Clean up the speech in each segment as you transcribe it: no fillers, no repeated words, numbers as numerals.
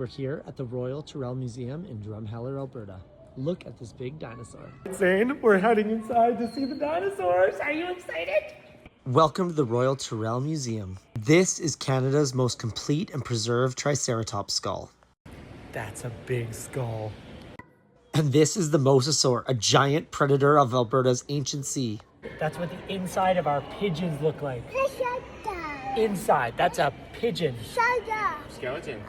We're here at the Royal Terrell Museum in Drumheller, Alberta. Look at this big dinosaur. Zane, we're heading inside to see the dinosaurs. Are you excited? Welcome to the Royal Terrell Museum. This is Canada's most complete and preserved Triceratops skull. That's a big skull. And this is the mosasaur, a giant predator of Alberta's ancient sea. That's what the inside of our pigeons look like. Inside, that's a pigeon. Skeleton.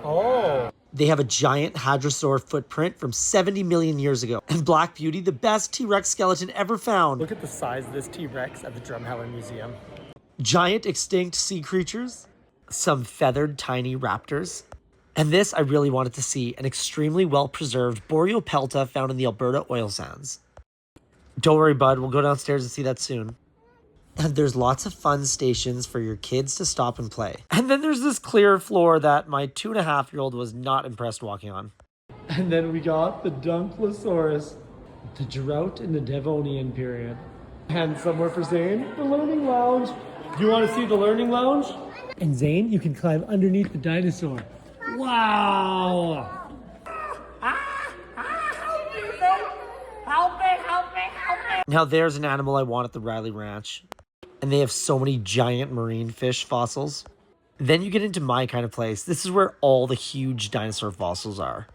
Oh. They have a giant hadrosaur footprint from 70 million years ago. And Black Beauty, the best T-Rex skeleton ever found. Look at the size of this T-Rex at the Drumheller Museum. Giant extinct sea creatures, some feathered tiny raptors. And this I really wanted to see, an extremely well-preserved Boreopelta found in the Alberta oil sands. Don't worry, bud, we'll go downstairs and see that soon. And there's lots of fun stations for your kids to stop and play. And then there's this clear floor that my 2.5-year-old was not impressed walking on. And then we got the Dunklosaurus, the drought in the Devonian period. And somewhere for Zane, the Learning Lounge. You want to see the Learning Lounge? And Zane, you can climb underneath the dinosaur. Wow! Now there's an animal I want at the Rylee Ranch. And they have so many giant marine fish fossils. Then you get into my kind of place. This is where all the huge dinosaur fossils are.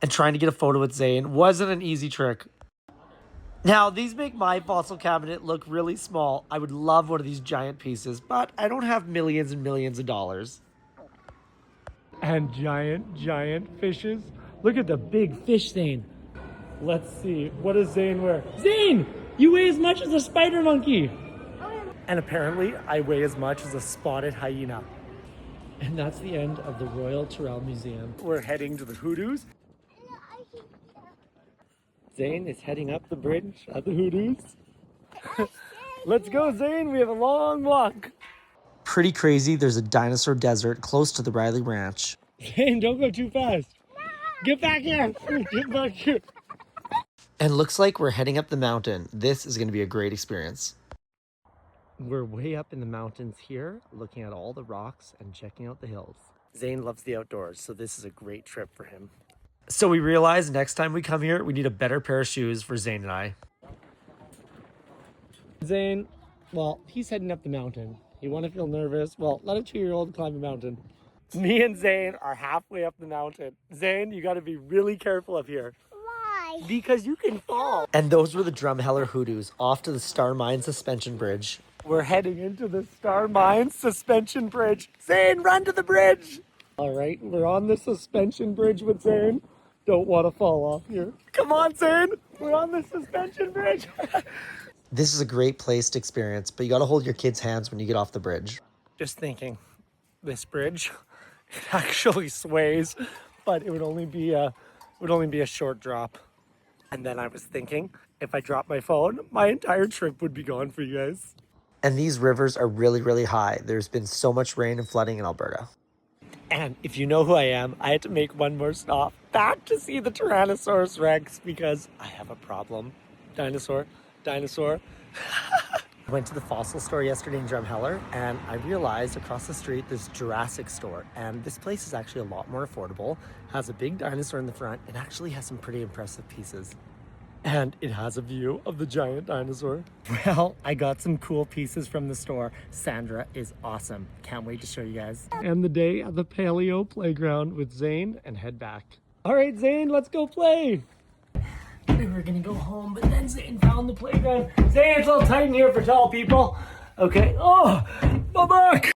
And trying to get a photo with Zane wasn't an easy trick. Now, these make my fossil cabinet look really small. I would love one of these giant pieces, but I don't have millions and millions of dollars. And giant fishes. Look at the big fish, Zane. Let's see. What does Zane wear? Zane! You weigh as much as a spider monkey. And apparently, I weigh as much as a spotted hyena. And that's the end of the Royal Terrell Museum. We're heading to the hoodoos. Zane is heading up the bridge at the hoodoos. Let's go, Zane. We have a long walk. Pretty crazy, there's a dinosaur desert close to the Rylee Ranch. Zane, don't go too fast. Get back here. Get back here. And looks like we're heading up the mountain. This is going to be a great experience. We're way up in the mountains here, looking at all the rocks and checking out the hills. Zane loves the outdoors, so this is a great trip for him. So we realized next time we come here, we need a better pair of shoes for Zane and I. Zane, well, he's heading up the mountain. You want to feel nervous? Well, let a 2-year-old climb a mountain. Me and Zane are halfway up the mountain. Zane, you got to be really careful up here. Why? Because you can fall. And those were the Drumheller hoodoos off to the Star Mine suspension bridge. We're heading into the Star Mine suspension bridge. Zane, run to the bridge. All right, we're on the suspension bridge with Zane. Don't want to fall off here. Come on, Zane. We're on the suspension bridge. This is a great place to experience, but you got to hold your kids' hands when you get off the bridge. Just thinking, this bridge, it actually sways, but it would only be a short drop. And then I was thinking, if I drop my phone, my entire trip would be gone for you guys. And these rivers are really, really high. There's been so much rain and flooding in Alberta. And if you know who I am, I had to make one more stop back to see the Tyrannosaurus Rex because I have a problem. Dinosaur. I went to the fossil store yesterday in Drumheller and I realized across the street there's Jurassic store. And this place is actually a lot more affordable, has a big dinosaur in the front, and actually has some pretty impressive pieces. And it has a view of the giant dinosaur. Well, I got some cool pieces from the store. Sandra is awesome. Can't wait to show you guys. End the day at the Paleo Playground with Zane and head back. All right, Zane, let's go play. We were gonna go home, but then Zane found the playground. Zane, it's all tight in here for tall people. Okay, oh, my back.